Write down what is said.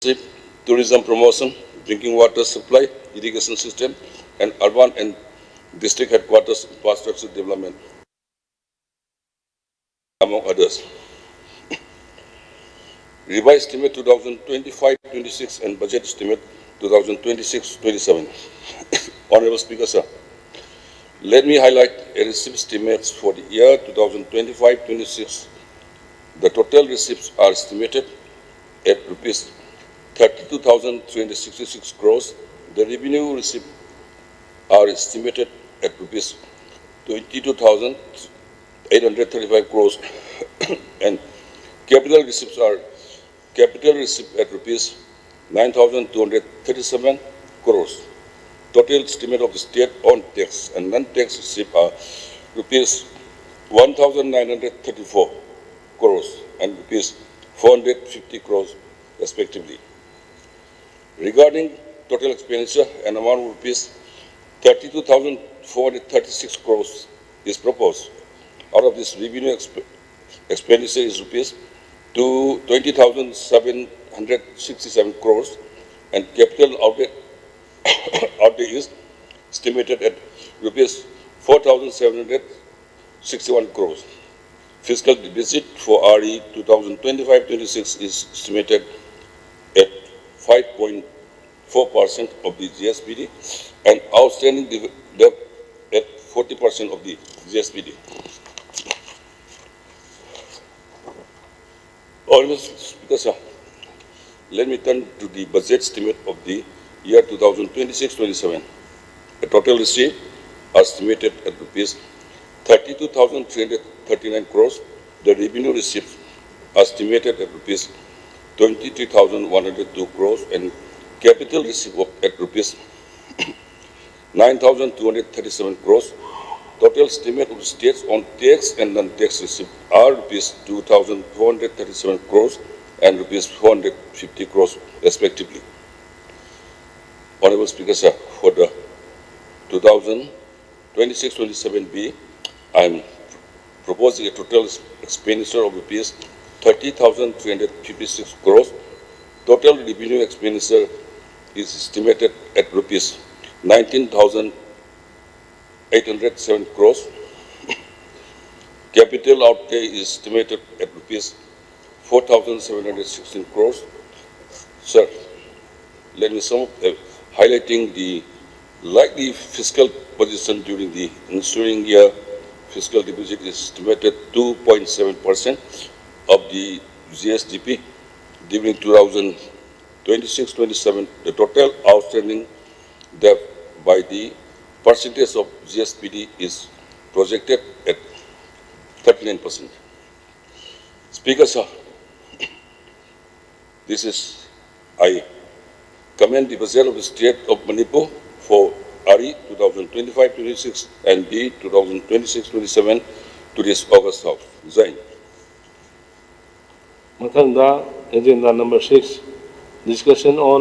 tourism promotion, drinking water supply, irrigation system, and urban and district headquarters infrastructure development, among others. Revised estimate 2025-26 and budget estimate 2026-27. Honorable Speaker, sir, let me highlight a receipt estimates for the year 2025-26. The total receipts are estimated at rupees 32,366 crores. The revenue receipts are estimated at rupees 22,835 crores and capital receipts at rupees 9,237 crores. Total estimate of the state-owned tax and non-tax receipts are rupees 1,934 crores and rupees 450 crores respectively. Regarding total expenditure, an amount of rupees 32,436 crores is proposed. Out of this, revenue expenditure is rupees to 20,767 crores and capital outlay is estimated at rupees 4,761 crores. Fiscal deficit for RE 2025-26 is estimated at 5.4% of the GSPD and outstanding debt at 40% of the GSPD. Honorable Speaker, sir, let me turn to the budget estimate of the year 2026-27. The total receipt are estimated at rupees 32,339 crores. The revenue receipts are estimated at rupees 23,102 crores and capital receipt at rupees 9,237 crores. Total estimate of states on tax and non-tax receipt are rupees 2,437 crores and rupees 450 crores respectively. Honorable Speaker, sir, for the 2026-27B, I am proposing a total expenditure of rupees 30,356 crores. Total revenue expenditure is estimated at rupees 19,807 crores. Capital outlay is estimated at rupees 4,716 crores. Sir, let me sum up highlighting the likely fiscal position during the ensuing year. Fiscal deficit is estimated 2.7% of the GSDP. During 2026-27, the total outstanding debt by the percentage of GSPD is projected at 39%. Speaker, sir, I commend the budget of the state of Manipur for RE 2025-26 and D 2026-27 to this August House. Zain. Mathanda, agenda number 6, discussion on